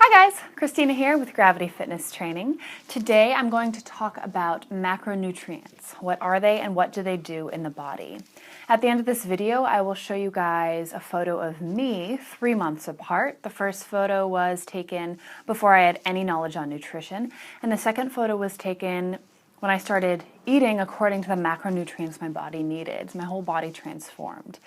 Hi guys, Christina here with Gravity Fitness Training. Today I'm going to talk about macronutrients. What are they and what do they do in the body? At the end of this video, I will show you guys a photo of me 3 months apart. The first photo was taken before I had any knowledge on nutrition, and the second photo was taken when I started eating according to the macronutrients my body needed. My whole body transformed.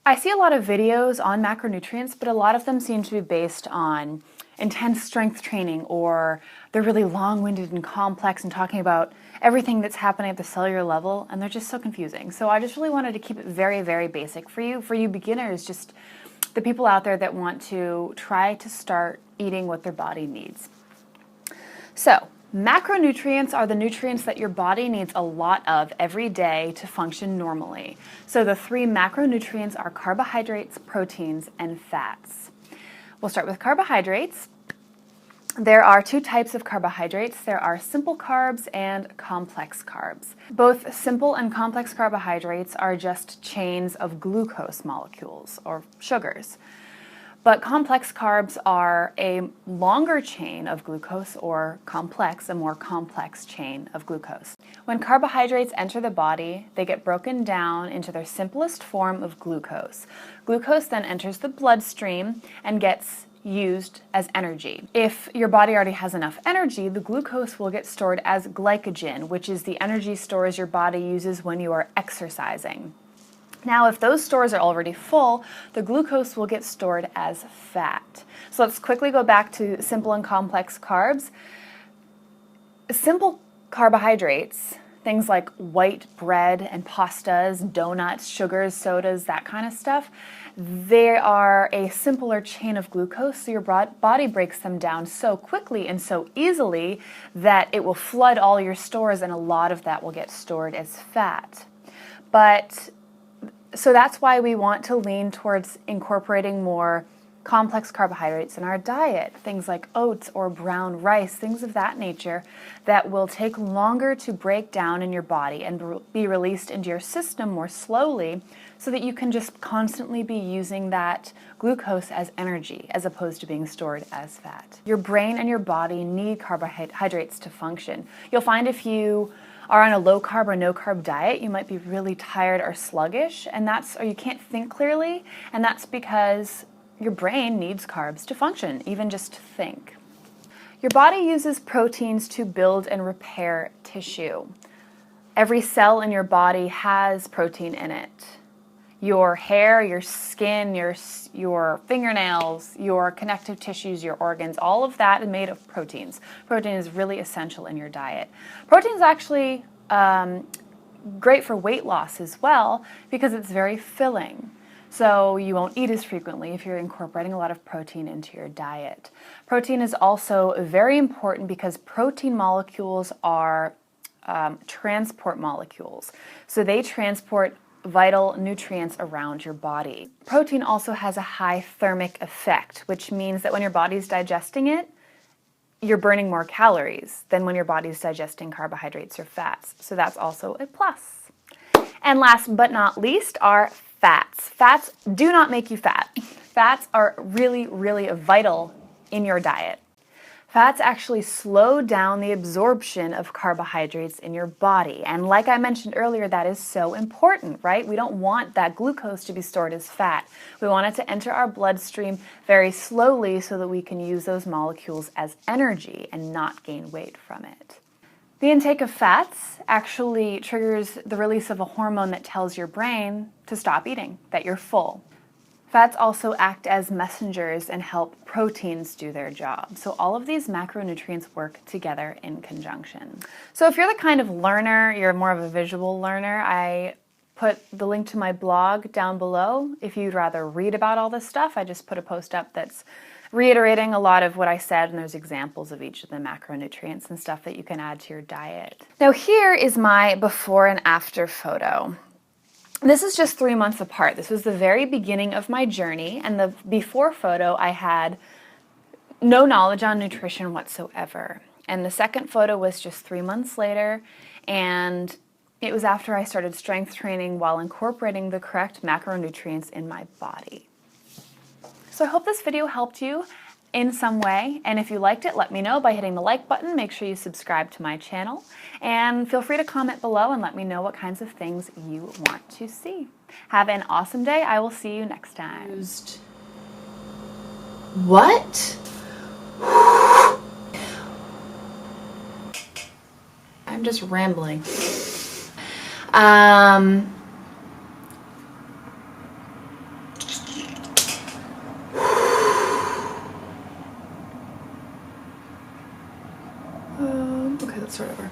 I see a lot of videos on macronutrients, but a lot of them seem to be based on intense strength training, or they're really long-winded and complex and talking about everything that's happening at the cellular level, and they're just so confusing. So I just really wanted to keep it very, very basic for you beginners, just the people out there that want to try to start eating what their body needs. So macronutrients are the nutrients that your body needs a lot of every day to function normally. So the 3 macronutrients are carbohydrates, proteins, and fats. We'll start with carbohydrates. There are 2 types of carbohydrates. There are simple carbs and complex carbs. Both simple and complex carbohydrates are just chains of glucose molecules, or sugars. But complex carbs are a longer chain of glucose, or complex, a more complex chain of glucose. When carbohydrates enter the body, they get broken down into their simplest form of glucose. Glucose then enters the bloodstream and gets used as energy. If your body already has enough energy, the glucose will get stored as glycogen, which is the energy stores your body uses when you are exercising. Now, if those stores are already full, the glucose will get stored as fat. So let's quickly go back to simple and complex carbs. Simple carbohydrates, things like white bread and pastas, donuts, sugars, sodas, that kind of stuff, they are a simpler chain of glucose, so your body breaks them down so quickly and so easily that it will flood all your stores, and a lot of that will get stored as fat. So that's why we want to lean towards incorporating more complex carbohydrates in our diet, things like oats or brown rice, things of that nature that will take longer to break down in your body and be released into your system more slowly, so that you can just constantly be using that glucose as energy as opposed to being stored as fat. Your brain and your body need carbohydrates to function. You'll find if you are on a low carb or no carb diet, you might be really tired or sluggish, or you can't think clearly, and that's because your brain needs carbs to function, even just to think. Your body uses proteins to build and repair tissue. Every cell in your body has protein in it. Your hair, your skin, your fingernails, your connective tissues, your organs, all of that is made of proteins. Protein is really essential in your diet. Protein is actually great for weight loss as well, because it's very filling. So you won't eat as frequently if you're incorporating a lot of protein into your diet. Protein is also very important because protein molecules are transport molecules. So they transport vital nutrients around your body. Protein also has a high thermic effect, which means that when your body's digesting it, you're burning more calories than when your body's digesting carbohydrates or fats. So that's also a plus. And last but not least are fats. Fats do not make you fat. Fats are really, really vital in your diet. Fats actually slow down the absorption of carbohydrates in your body. And like I mentioned earlier, that is so important, right? We don't want that glucose to be stored as fat. We want it to enter our bloodstream very slowly so that we can use those molecules as energy and not gain weight from it. The intake of fats actually triggers the release of a hormone that tells your brain to stop eating, that you're full. Fats also act as messengers and help proteins do their job. So all of these macronutrients work together in conjunction. So if you're the kind of learner, you're more of a visual learner, I put the link to my blog down below. If you'd rather read about all this stuff, I just put a post up that's reiterating a lot of what I said, and there's examples of each of the macronutrients and stuff that you can add to your diet. Now here is my before and after photo. This is just 3 months apart. This was the very beginning of my journey, and the before photo I had no knowledge on nutrition whatsoever. And the second photo was just 3 months later, and it was after I started strength training while incorporating the correct macronutrients in my body. So I hope this video helped you. in some way. And if you liked it, let me know by hitting the like button. Make sure you subscribe to my channel. And feel free to comment below and let me know what kinds of things you want to see. Have an awesome day. I will see you next time. What? I'm just rambling. Okay, let's start over.